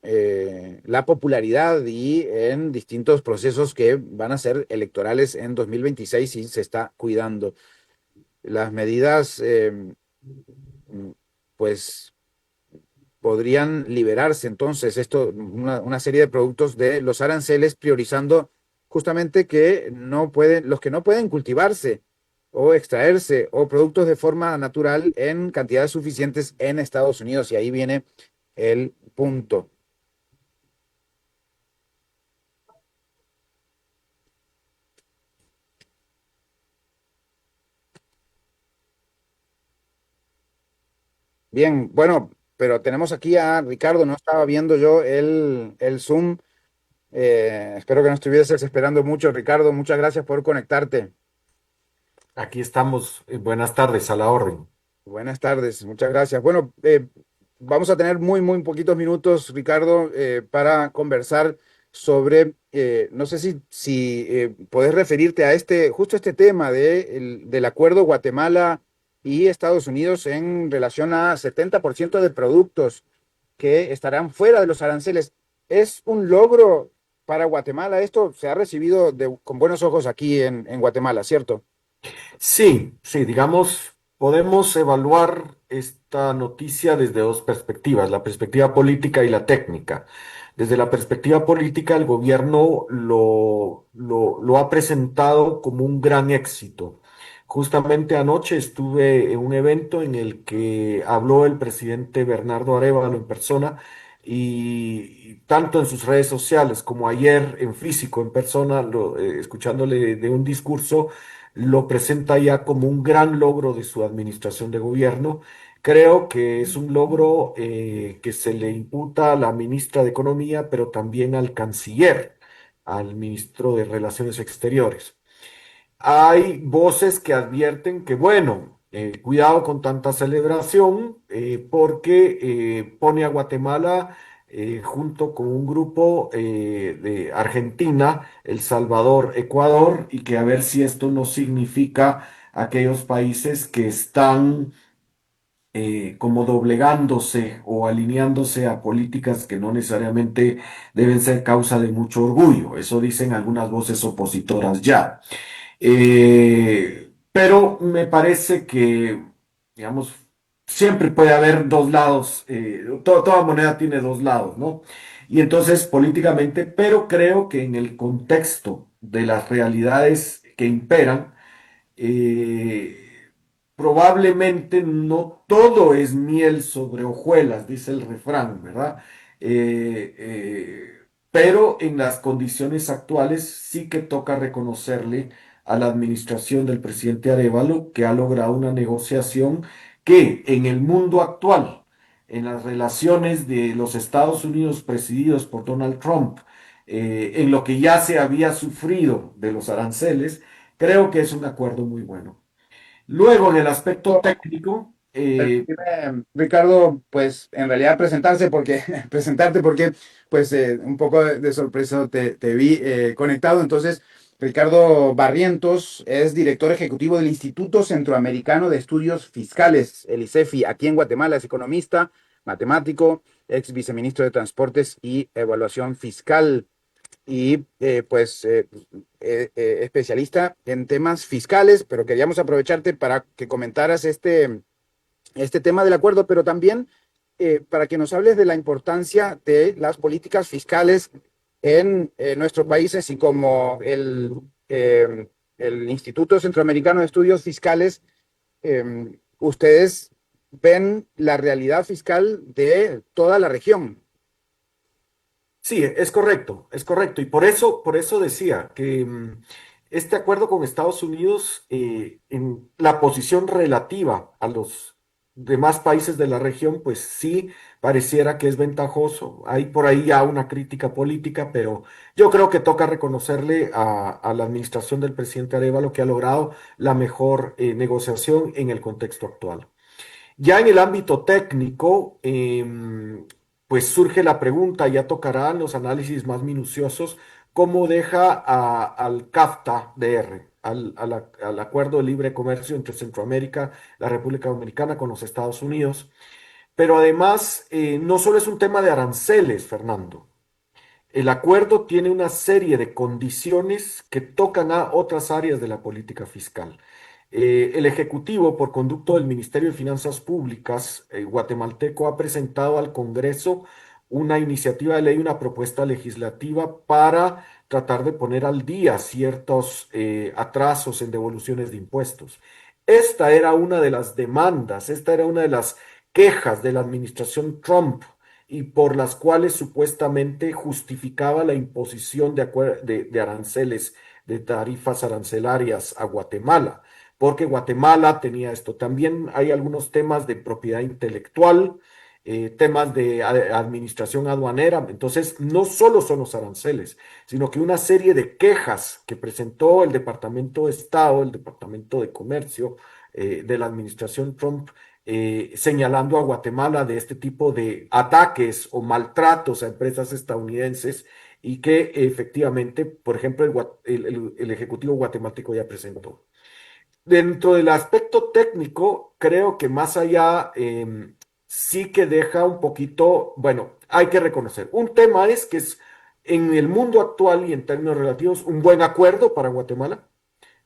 la popularidad y en distintos procesos que van a ser electorales en 2026, y se está cuidando. Las medidas, pues, podrían liberarse entonces una serie de productos de los aranceles, priorizando justamente los que no pueden cultivarse o extraerse, o productos de forma natural en cantidades suficientes en Estados Unidos. Y ahí viene el punto. Bien, bueno, pero tenemos aquí a Ricardo. No estaba viendo yo el Zoom. Espero que no estuvieses esperando mucho, Ricardo. Muchas gracias por conectarte.
Aquí estamos. Buenas tardes, a la orden.
Buenas tardes, muchas gracias. Bueno, vamos a tener muy poquitos minutos, Ricardo, para conversar sobre, no sé si podés referirte a justo este tema del acuerdo Guatemala y Estados Unidos en relación a 70% de productos que estarán fuera de los aranceles. ¿Es un logro para Guatemala? Esto se ha recibido con buenos ojos aquí en Guatemala, ¿cierto?
Sí, sí, digamos, podemos evaluar esta noticia desde dos perspectivas, la perspectiva política y la técnica. Desde la perspectiva política, el gobierno lo ha presentado como un gran éxito. Justamente anoche estuve en un evento en el que habló el presidente Bernardo Arévalo en persona, y tanto en sus redes sociales como ayer en físico, en persona, escuchándole de un discurso, lo presenta ya como un gran logro de su administración de gobierno. Creo que es un logro que se le imputa a la ministra de Economía, pero también al canciller, al ministro de Relaciones Exteriores. Hay voces que advierten que, bueno, cuidado con tanta celebración, porque pone a Guatemala junto con un grupo de Argentina, El Salvador, Ecuador, y que a ver si esto no significa aquellos países que están como doblegándose o alineándose a políticas que no necesariamente deben ser causa de mucho orgullo. Eso dicen algunas voces opositoras ya. Pero me parece que, digamos, siempre puede haber dos lados, toda moneda tiene dos lados, ¿no? Y entonces políticamente, pero creo que en el contexto de las realidades que imperan, eh, probablemente no todo es miel sobre hojuelas, dice el refrán, ¿verdad? Pero en las condiciones actuales sí que toca reconocerle a la administración del presidente Arévalo que ha logrado una negociación que en el mundo actual, en las relaciones de los Estados Unidos presididos por Donald Trump, en lo que ya se había sufrido de los aranceles, creo que es un acuerdo muy bueno. Luego, en el aspecto técnico,
Permíteme, Ricardo, pues en realidad presentarte porque pues un poco de sorpresa te vi conectado. Entonces, Ricardo Barrientos es director ejecutivo del Instituto Centroamericano de Estudios Fiscales, el ICEFI, aquí en Guatemala. Es economista, matemático, ex viceministro de Transportes y Evaluación Fiscal y especialista en temas fiscales, pero queríamos aprovecharte para que comentaras este tema del acuerdo, pero también para que nos hables de la importancia de las políticas fiscales en nuestros países y como el Instituto Centroamericano de Estudios Fiscales, ustedes ven la realidad fiscal de toda la región.
sí, es correcto, es correcto. Y por eso decía que este acuerdo con Estados Unidos, en la posición relativa a los demás países de la región, pues sí pareciera que es ventajoso. Hay por ahí ya una crítica política, pero yo creo que toca reconocerle a la administración del presidente Arévalo que ha logrado la mejor negociación en el contexto actual. Ya en el ámbito técnico, pues surge la pregunta, ya tocarán los análisis más minuciosos, cómo deja al CAFTA-DR, al Acuerdo de Libre Comercio entre Centroamérica, la República Dominicana con los Estados Unidos. Pero además, no solo es un tema de aranceles, Fernando. El acuerdo tiene una serie de condiciones que tocan a otras áreas de la política fiscal. El Ejecutivo, por conducto del Ministerio de Finanzas Públicas guatemalteco, ha presentado al Congreso una iniciativa de ley, una propuesta legislativa para tratar de poner al día ciertos atrasos en devoluciones de impuestos. Esta era una de las demandas, esta era una de las quejas de la administración Trump y por las cuales supuestamente justificaba la imposición de aranceles, de tarifas arancelarias a Guatemala, porque Guatemala tenía esto. También hay algunos temas de propiedad intelectual, temas de administración aduanera. Entonces, no solo son los aranceles, sino que una serie de quejas que presentó el Departamento de Estado, el Departamento de Comercio de la administración Trump, señalando a Guatemala de este tipo de ataques o maltratos a empresas estadounidenses y que efectivamente, por ejemplo, el Ejecutivo guatemalteco ya presentó. Dentro del aspecto técnico, creo que más allá sí que deja un poquito, bueno, hay que reconocer. Un tema es que es en el mundo actual y en términos relativos un buen acuerdo para Guatemala,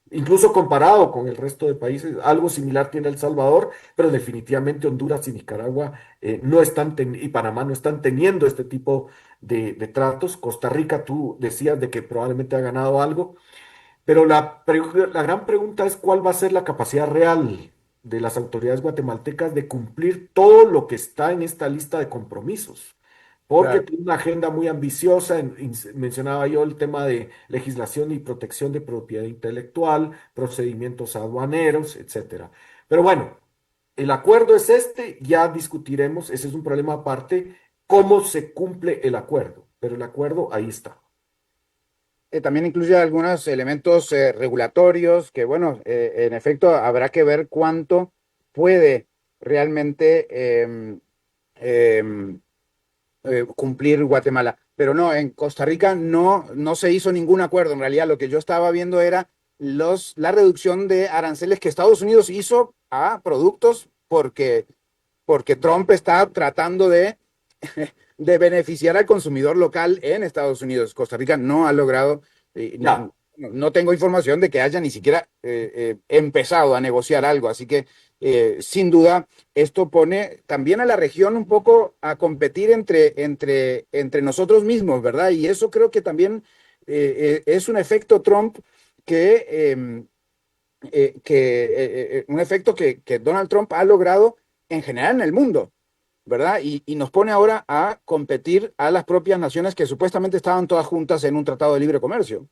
incluso comparado con el resto de países. Algo similar tiene El Salvador, pero definitivamente Honduras y Nicaragua no están y Panamá no están teniendo este tipo de tratos. Costa Rica, tú decías de que probablemente ha ganado algo. Pero la gran pregunta es cuál va a ser la capacidad real de las autoridades guatemaltecas de cumplir todo lo que está en esta lista de compromisos. porque
Claro.
tiene una agenda muy ambiciosa. Mencionaba yo el tema de legislación y protección de propiedad intelectual, procedimientos aduaneros, etcétera. Pero bueno, el acuerdo es este, ya discutiremos, ese es un problema aparte, cómo se cumple el acuerdo, pero el acuerdo ahí está.
También incluye algunos elementos regulatorios que, bueno, en efecto, habrá que ver cuánto puede realmente em, cumplir Guatemala. Pero no, en Costa Rica no se hizo ningún acuerdo. En realidad, lo que yo estaba viendo era la reducción de aranceles que Estados Unidos hizo a productos porque Trump está tratando de beneficiar al consumidor local en Estados Unidos. Costa Rica no ha logrado,
Ya.
no tengo información de que haya ni siquiera empezado a negociar algo, así que sin duda esto pone también a la región un poco a competir entre nosotros mismos, ¿verdad? Y eso creo que también es un efecto Trump un efecto que Donald Trump ha logrado en general en el mundo, ¿verdad? Y nos pone ahora a competir a las propias naciones que supuestamente estaban todas juntas en un tratado de libre comercio.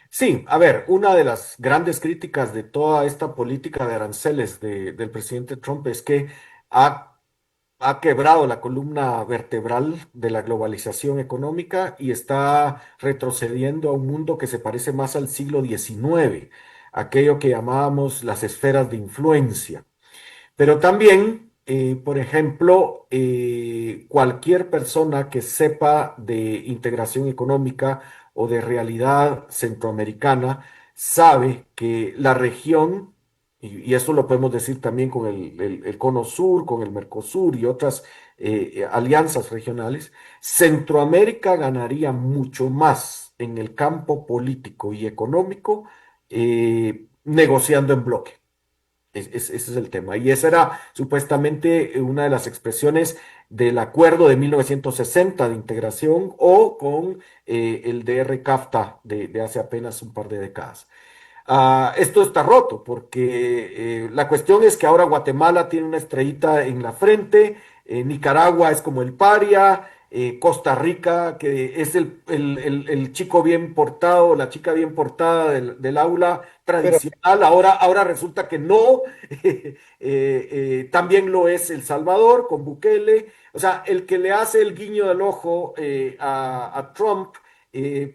Sí, a ver, una de las grandes críticas de toda esta política de aranceles del presidente Trump es que ha, ha quebrado la columna vertebral de la globalización económica y está retrocediendo a un mundo que se parece más al siglo XIX, aquello que llamábamos las esferas de influencia. Pero también, por ejemplo, cualquier persona que sepa de integración económica o de realidad centroamericana sabe que la región, y eso lo podemos decir también con el Cono Sur, con el Mercosur y otras alianzas regionales, Centroamérica ganaría mucho más en el campo político y económico negociando en bloque. Ese es el tema. Y esa era supuestamente una de las expresiones del acuerdo de 1960 de integración o con el DR-CAFTA de hace apenas un par de décadas. Esto está roto porque la cuestión es que ahora Guatemala tiene una estrellita en la frente, Nicaragua es como el paria, Costa Rica, que es el chico bien portado, la chica bien portada del aula
Pero,
tradicional, ahora resulta que no, también lo es El Salvador con Bukele, o sea, el que le hace el guiño del ojo a Trump.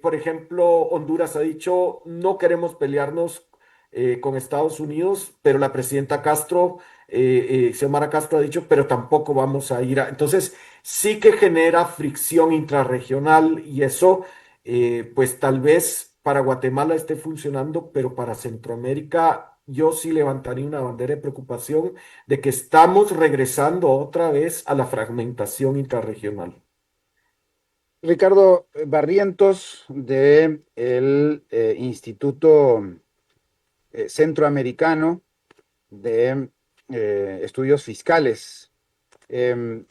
Por ejemplo, Honduras ha dicho, no queremos pelearnos con Estados Unidos, pero la presidenta Castro, Xiomara Castro ha dicho, pero tampoco vamos a ir a... Entonces, sí que genera fricción intrarregional y eso, pues tal vez para Guatemala esté funcionando, pero para Centroamérica yo sí levantaría una bandera de preocupación de que estamos regresando otra vez a la fragmentación intrarregional.
Ricardo Barrientos del Instituto Centroamericano de Estudios Fiscales. Eh,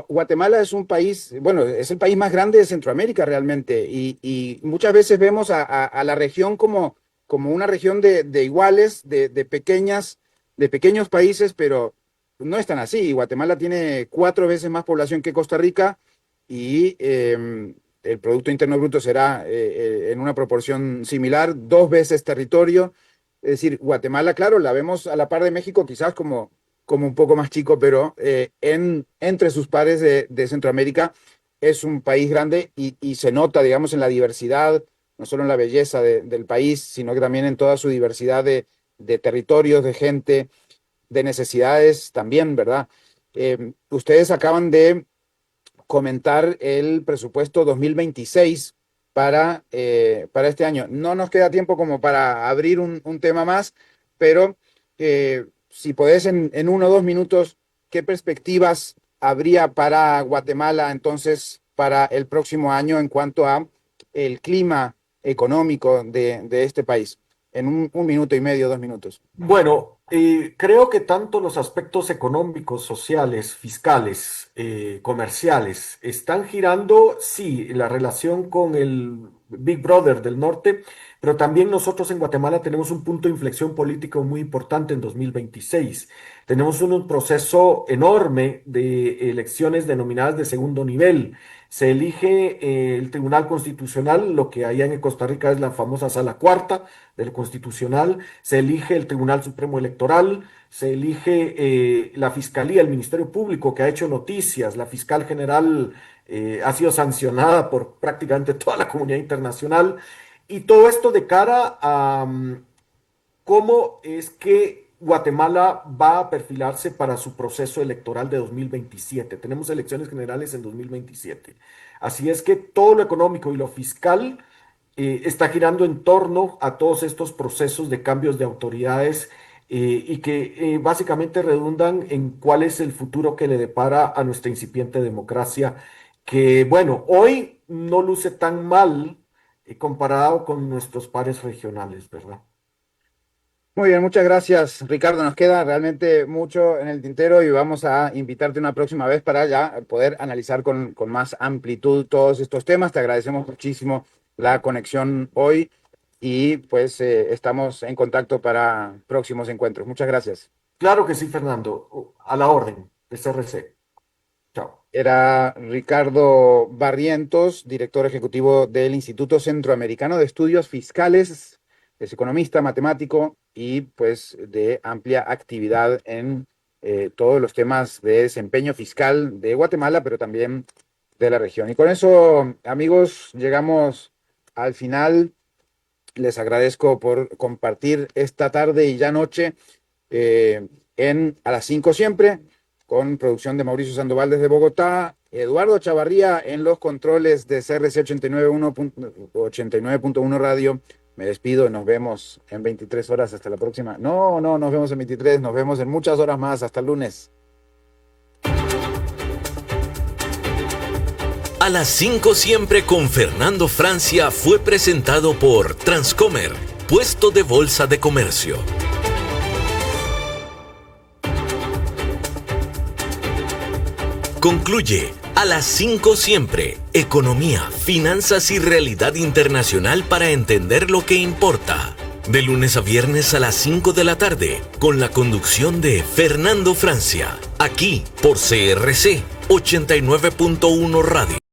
Guatemala es un país, bueno, es el país más grande de Centroamérica realmente, y muchas veces vemos a la región como una región de iguales, de pequeños países, pero no es tan así. Guatemala tiene 4 veces más población que Costa Rica y el Producto Interno Bruto será en una proporción similar, 2 veces territorio. Es decir, Guatemala, claro, la vemos a la par de México, quizás como un poco más chico, pero entre sus pares de Centroamérica es un país grande y se nota, digamos, en la diversidad, no solo en la belleza del país, sino que también en toda su diversidad de territorios, de gente, de necesidades también, ¿verdad? Ustedes acaban de comentar el presupuesto 2026 para este año. No nos queda tiempo como para abrir un tema más, pero si podés en 1 o 2 minutos, ¿qué perspectivas habría para Guatemala entonces para el próximo año en cuanto a el clima económico de este país? En un minuto y medio, 2 minutos.
Bueno, Creo que tanto los aspectos económicos, sociales, fiscales, comerciales están girando, sí, la relación con el Big Brother del norte, pero también nosotros en Guatemala tenemos un punto de inflexión político muy importante en 2026. Tenemos un proceso enorme de elecciones denominadas de segundo nivel. Se elige el Tribunal Constitucional, lo que allá en Costa Rica es la famosa Sala Cuarta del Constitucional. Se elige el Tribunal Supremo Electoral, se elige la Fiscalía, el Ministerio Público, que ha hecho noticias, la fiscal general ha sido sancionada por prácticamente toda la comunidad internacional, y todo esto de cara a cómo es que Guatemala va a perfilarse para su proceso electoral de 2027. Tenemos elecciones generales en 2027. Así es que todo lo económico y lo fiscal está girando en torno a todos estos procesos de cambios de autoridades y que básicamente redundan en cuál es el futuro que le depara a nuestra incipiente democracia, que bueno, hoy no luce tan mal comparado con nuestros pares regionales, ¿verdad?
Muy bien, muchas gracias, Ricardo. Nos queda realmente mucho en el tintero y vamos a invitarte una próxima vez para ya poder analizar con más amplitud todos estos temas. Te agradecemos muchísimo la conexión hoy y pues estamos en contacto para próximos encuentros. Muchas gracias.
Claro que sí, Fernando. A la orden de CRC. Chao.
Era Ricardo Barrientos, director ejecutivo del Instituto Centroamericano de Estudios Fiscales. Es economista, matemático y pues de amplia actividad en todos los temas de desempeño fiscal de Guatemala, pero también de la región. Y con eso, amigos, llegamos al final. Les agradezco por compartir esta tarde y ya noche en A las 5 siempre, con producción de Mauricio Sandoval desde Bogotá, Eduardo Chavarría en los controles de CRC 89.1 Radio. Me despido, nos vemos en 23 horas, hasta la próxima. No, nos vemos en 23, nos vemos en muchas horas más, hasta el lunes.
A las 5 siempre con Fernando Francia fue presentado por Transcomer, puesto de bolsa de comercio. Concluye A las 5 siempre, economía, finanzas y realidad internacional para entender lo que importa. De lunes a viernes a las 5 de la tarde, con la conducción de Fernando Francia, aquí por CRC 89.1 Radio.